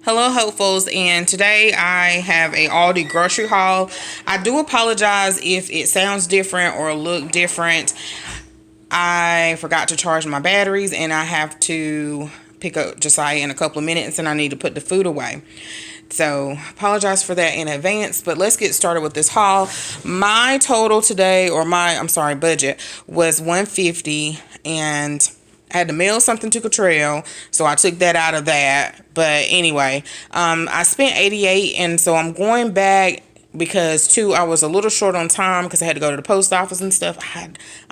Hello hopefuls, and today I have a Aldi grocery haul. I do apologize if it sounds different or look different. I forgot to charge my batteries and I have to pick up Josiah in a couple of minutes and I need to put the food away. So apologize for that in advance, but let's get started with this haul. My total today, or budget was $150, and I had to mail something to Cottrell, so I took that out of that. But anyway, I spent $88, and so I'm going back because I was a little short on time because I had to go to the post office and stuff. I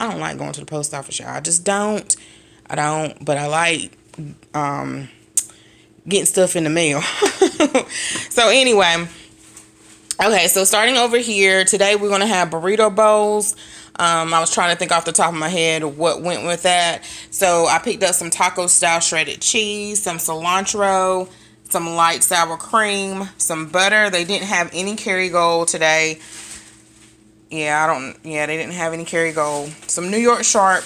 don't like going to the post office, y'all. I just don't. But I like getting stuff in the mail. So anyway, okay, so starting over here, today we're going to have burrito bowls. I was trying to think off the top of my head what went with that. So I picked up some taco style shredded cheese, some cilantro, some light sour cream, some butter. They didn't have any Kerrygold today. They didn't have any Kerrygold. Some New York Sharp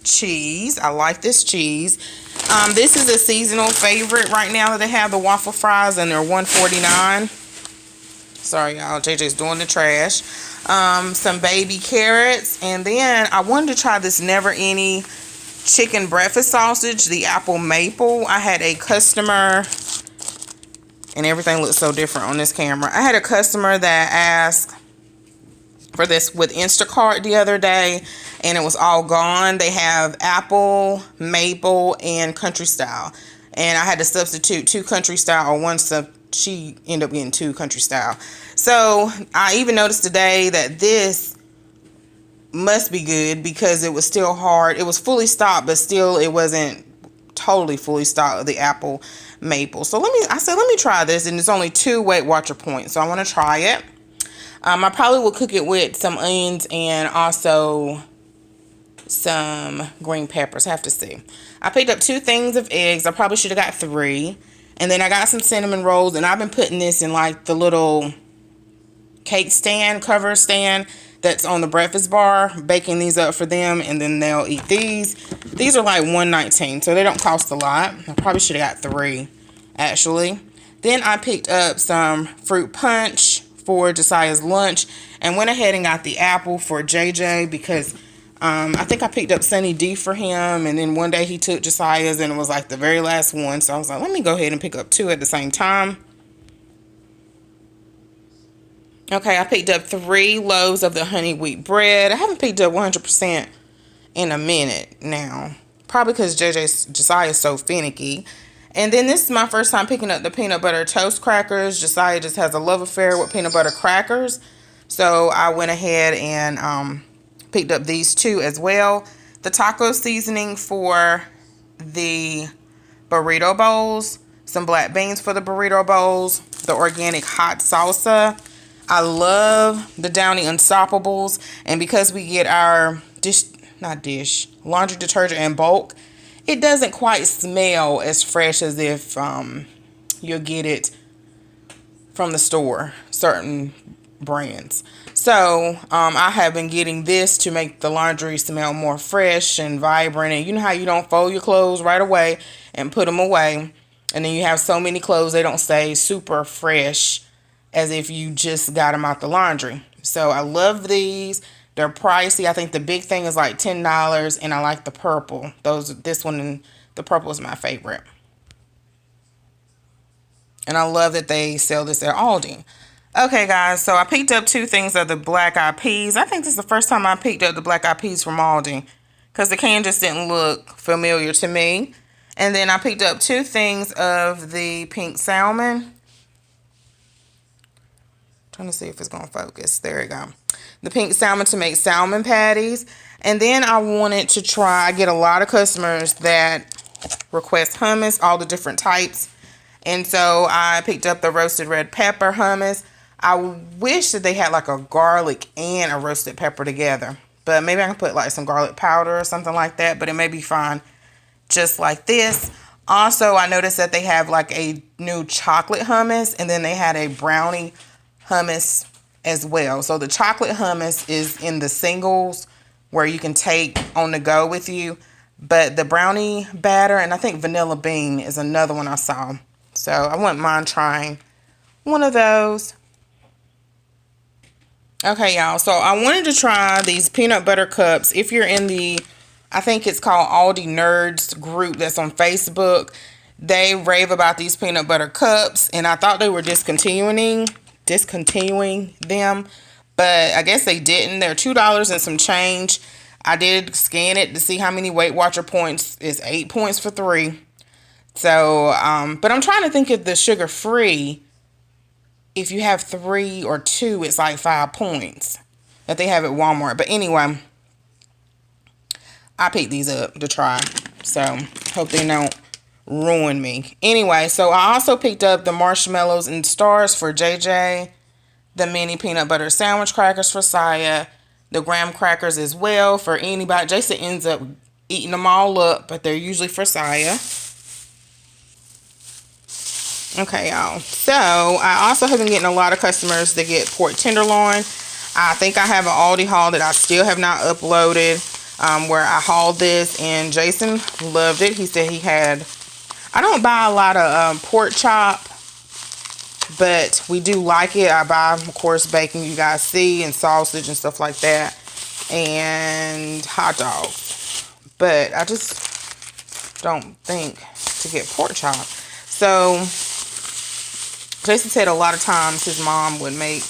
cheese. I like this cheese. This is a seasonal favorite right now that they have, the waffle fries, and they're $1.49. Sorry, y'all. JJ's doing the trash. Some baby carrots, and then I wanted to try this Never Any chicken breakfast sausage, the apple maple. I had a customer, and everything looks so different on this camera. I had a customer that asked for this with Instacart the other day, and it was all gone. They have apple, maple, and country style, and I had to substitute 2 country style or 1 sub. She ended up getting 2 country style. So I even noticed today that this must be good because it was still hard. It was fully stocked, but still it wasn't totally fully stocked of the apple maple. So I said let me try this, and it's only 2 Weight Watcher points, so I want to try it. I probably will cook it with some onions and also some green peppers. I have to see. I picked up 2 things of eggs. I probably should have got 3. And then I got some cinnamon rolls, and I've been putting this in like the little cake stand, cover stand that's on the breakfast bar, baking these up for them, and then they'll eat these. These are like $1.19, so they don't cost a lot. I probably should have got 3, actually. Then I picked up some fruit punch for Josiah's lunch, and went ahead and got the apple for JJ because I think I picked up Sunny D for him, and then one day he took Josiah's and it was like the very last one, so I was like, let me go ahead and pick up 2 at the same time. Okay, I picked up 3 loaves of the honey wheat bread. I haven't picked up 100% in a minute now, probably because Josiah is so finicky. And then this is my first time picking up the peanut butter toast crackers. Josiah just has a love affair with peanut butter crackers, so I went ahead and picked up these 2 as well. The taco seasoning for the burrito bowls, some black beans for the burrito bowls, the organic hot salsa. I love the Downy Unstoppables, and because we get our laundry detergent in bulk, it doesn't quite smell as fresh as if you'll get it from the store, certain brands. So I have been getting this to make the laundry smell more fresh and vibrant. And you know how you don't fold your clothes right away and put them away, and then you have so many clothes they don't stay super fresh as if you just got them out the laundry. So I love these. They're pricey. I think the big thing is like $10, and I like the purple. This one and the purple is my favorite. And I love that they sell this at Aldi. Okay, guys, so I picked up 2 things of the black eyed peas. I think this is the first time I picked up the black eyed peas from Aldi because the can just didn't look familiar to me. And then I picked up 2 things of the pink salmon. Trying to see if it's going to focus. There we go. The pink salmon to make salmon patties. And then I wanted to try, I get a lot of customers that request hummus, all the different types. And so I picked up the roasted red pepper hummus. I wish that they had like a garlic and a roasted pepper together. But maybe I can put like some garlic powder or something like that. But it may be fine just like this. Also, I noticed that they have like a new chocolate hummus. And then they had a brownie hummus as well. So the chocolate hummus is in the singles where you can take on the go with you. But the brownie batter and I think vanilla bean is another one I saw. So I wouldn't mind trying one of those. Okay, y'all. So I wanted to try these peanut butter cups. If you're in the, I think it's called ALDI Nerds group that's on Facebook, they rave about these peanut butter cups, and I thought they were discontinuing them, but I guess they didn't. They're $2 and some change. I did scan it to see how many Weight Watcher points. It's 8 points for 3. So, but I'm trying to think of the sugar free. If you have 3 or 2, it's like 5 points that they have at Walmart. But anyway, I picked these up to try. So hope they don't ruin me. Anyway, so I also picked up the marshmallows and stars for JJ, the mini peanut butter sandwich crackers for Saya, the graham crackers as well for anybody. Jason ends up eating them all up, but they're usually for Saya. Okay, y'all. So I also have been getting a lot of customers that get pork tenderloin. I think I have an Aldi haul that I still have not uploaded, where I hauled this, and Jason loved it. He said he had, I don't buy a lot of pork chop, but we do like it. I buy, of course, bacon, you guys see, and sausage and stuff like that, and hot dogs. But I just don't think to get pork chop. So Jason said a lot of times his mom would make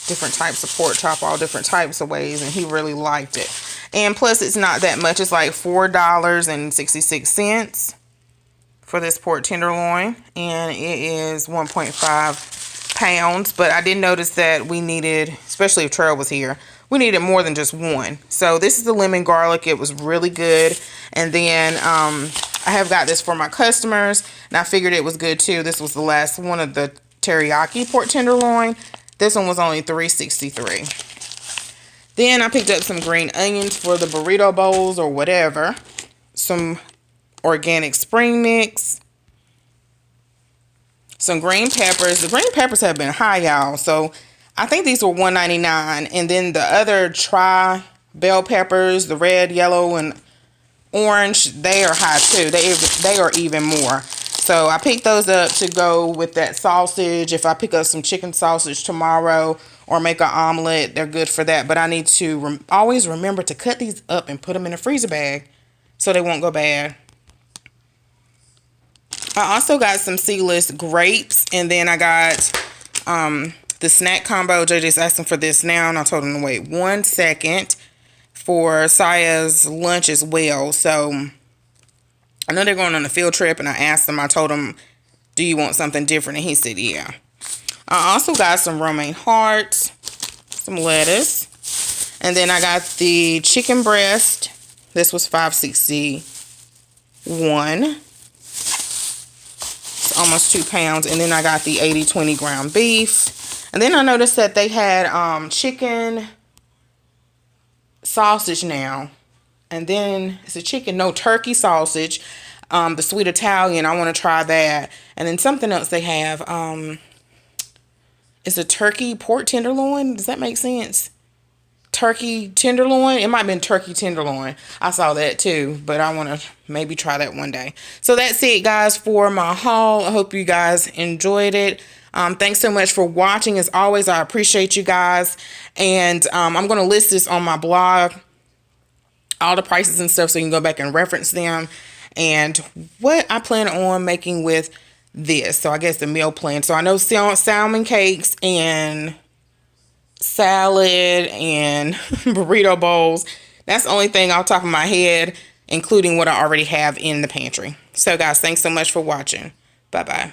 different types of pork chop, all different types of ways, and he really liked it. And plus, it's not that much. It's like $4.66 for this pork tenderloin, and it is 1.5 pounds. But I did notice that we needed, especially if Trail was here, we needed more than just one. So this is the lemon garlic. It was really good. And then I have got this for my customers, and I figured it was good too. This was the last one of the teriyaki pork tenderloin. This one was only $3.63. Then I picked up some green onions for the burrito bowls or whatever. Some organic spring mix. Some green peppers. The green peppers have been high, y'all. So I think these were $1.99. And then the other bell peppers, the red, yellow, and orange, they are high too. They are even more. So I picked those up to go with that sausage. If I pick up some chicken sausage tomorrow or make an omelet, they're good for that. But I need to always remember to cut these up and put them in a freezer bag so they won't go bad. I also got some seedless grapes, and then I got the snack combo. JJ's asking for this now, and I told him to wait 1 second for Saya's lunch as well. So I know they're going on a field trip, and I asked him, I told him, do you want something different? And he said, yeah. I also got some romaine hearts, some lettuce, and then I got the chicken breast. This was $5.61. It's almost 2 pounds. And then I got the 80-20 ground beef. And then I noticed that they had chicken sausage now. And then it's a turkey sausage. The sweet Italian, I want to try that. And then something else they have. It's a turkey pork tenderloin. Does that make sense? Turkey tenderloin. It might have been turkey tenderloin. I saw that too, but I want to maybe try that one day. So that's it, guys, for my haul. I hope you guys enjoyed it. Thanks so much for watching. As always, I appreciate you guys. And I'm going to list this on my blog, all the prices and stuff, so you can go back and reference them and what I plan on making with this. So I guess the meal plan. So I know salmon cakes and salad and burrito bowls. That's the only thing off the top of my head, including what I already have in the pantry. So guys, thanks so much for watching. Bye-bye.